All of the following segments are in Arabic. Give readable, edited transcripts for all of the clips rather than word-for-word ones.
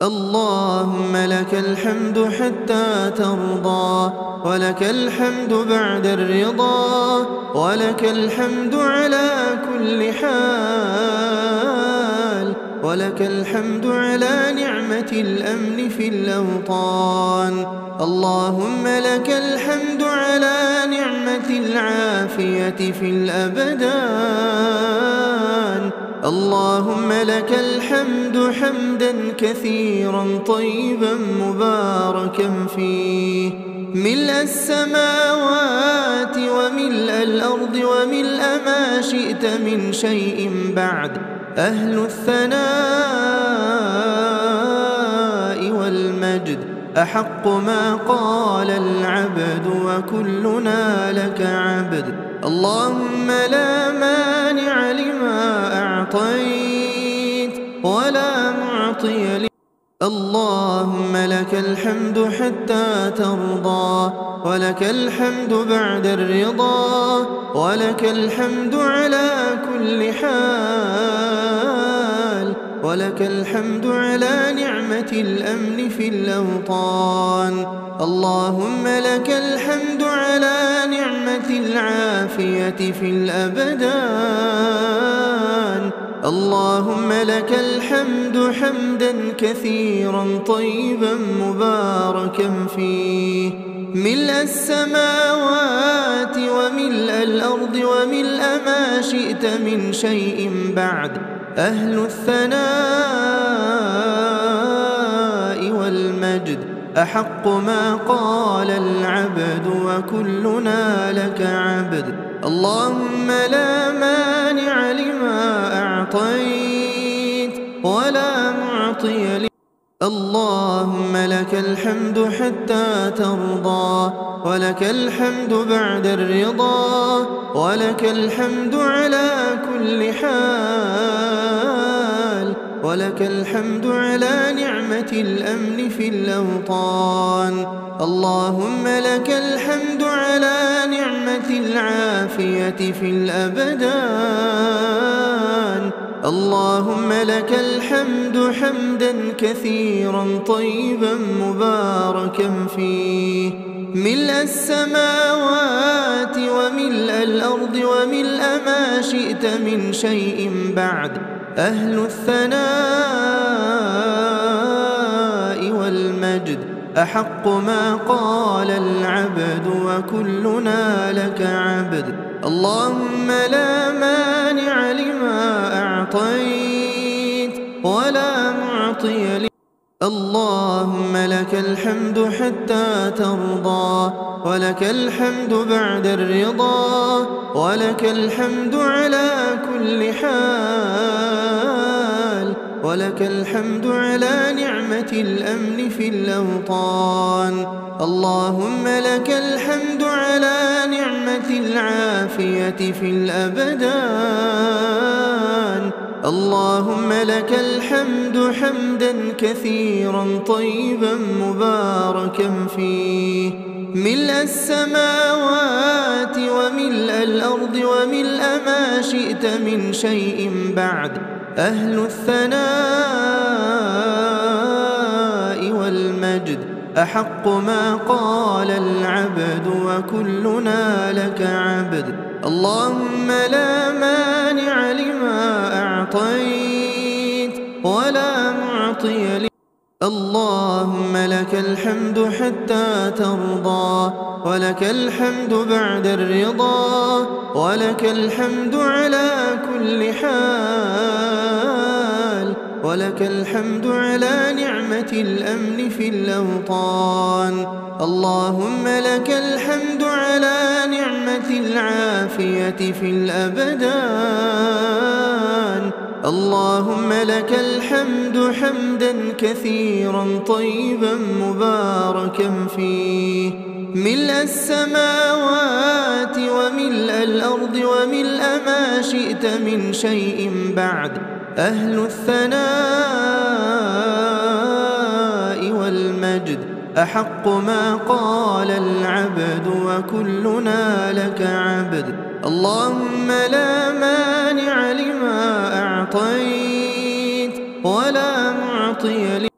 اللهم لك الحمد حتى ترضى، ولك الحمد بعد الرضا، ولك الحمد على كل حال، ولك الحمد على نعمة الأمن في الأوطان. اللهم لك الحمد على نعمة العافية في الأبدان. اللهم لك الحمد حمدا كثيرا طيبا مباركا فيه، ملء السماوات وملء الأرض وملء ما شئت من شيء بعد، أهل الثناء والمجد أحق ما قال العبد وكلنا لك عبد. اللهم لا مانع لما أعطيت ولا معطي لما. اللهم لك الحمد حتى ترضى، ولك الحمد بعد الرضا، ولك الحمد على كل حال، ولك الحمد على نعمة الأمن في الأوطان. اللهم لك الحمد على نعمة العافية في الأبدان. اللهم لك الحمد حمدا كثيرا طيبا مباركا فيه، ملء السماوات وملء الأرض وملء ما شئت من شيء بعد، أهل الثناء والمجد أحق ما قال العبد وكلنا لك عبد. اللهم لا مانع لما أعطيت ولا معطي لما. اللهم لك الحمد حتى ترضى، ولك الحمد بعد الرضا، ولك الحمد على كل حال، ولك الحمد على نعمة الأمن في الأوطان. اللهم لك الحمد على نعمة العافية في الأبدان. اللهم لك الحمد حمدا كثيرا طيبا مباركا فيه، ملء السماوات وملء الأرض وملء ما شئت من شيء بعد، أهل الثناء والمجد أحق ما قال العبد وكلنا لك عبد. اللهم لا مانع لما أعطيت ولا معطي لما. اللهم لك الحمد حتى ترضى، ولك الحمد بعد الرضا، ولك الحمد على كل حال، ولك الحمد على نعمة الأمن في الأوطان. اللهم لك الحمد على نعمة العافية في الأبدان. اللهم لك الحمد حمدا كثيرا طيبا مباركا فيه، ملء السماوات وملء الأرض وملء ما شئت من شيء بعد، أهل الثناء والمجد أحق ما قال العبد وكلنا لك عبد. اللهم لا مانع لما أعطيت ولا معطي لما. اللهم لك الحمد حتى ترضى، ولك الحمد بعد الرضا، ولك الحمد على كل حال، ولك الحمد على نعمة الأمن في الأوطان. اللهم لك الحمد على نعمة العافية في الأبدان. اللهم لك الحمد حمدا كثيرا طيبا مباركا فيه، ملء السماوات وملء الأرض وملء ما شئت من شيء بعد، أهل الثناء والمجد أحق ما قال العبد وكلنا لك عبد. اللهم لا مانع لما أعطيت ولا معطي لما.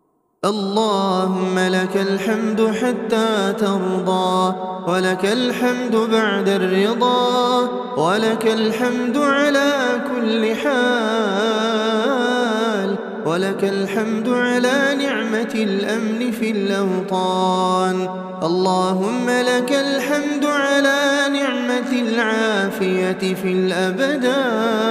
اللهم لك الحمد حتى ترضى، ولك الحمد بعد الرضا، ولك الحمد على كل حال، ولك الحمد على نعمة الأمن في الأوطان. اللهم لك الحمد على نعمة العافية في الأبدان.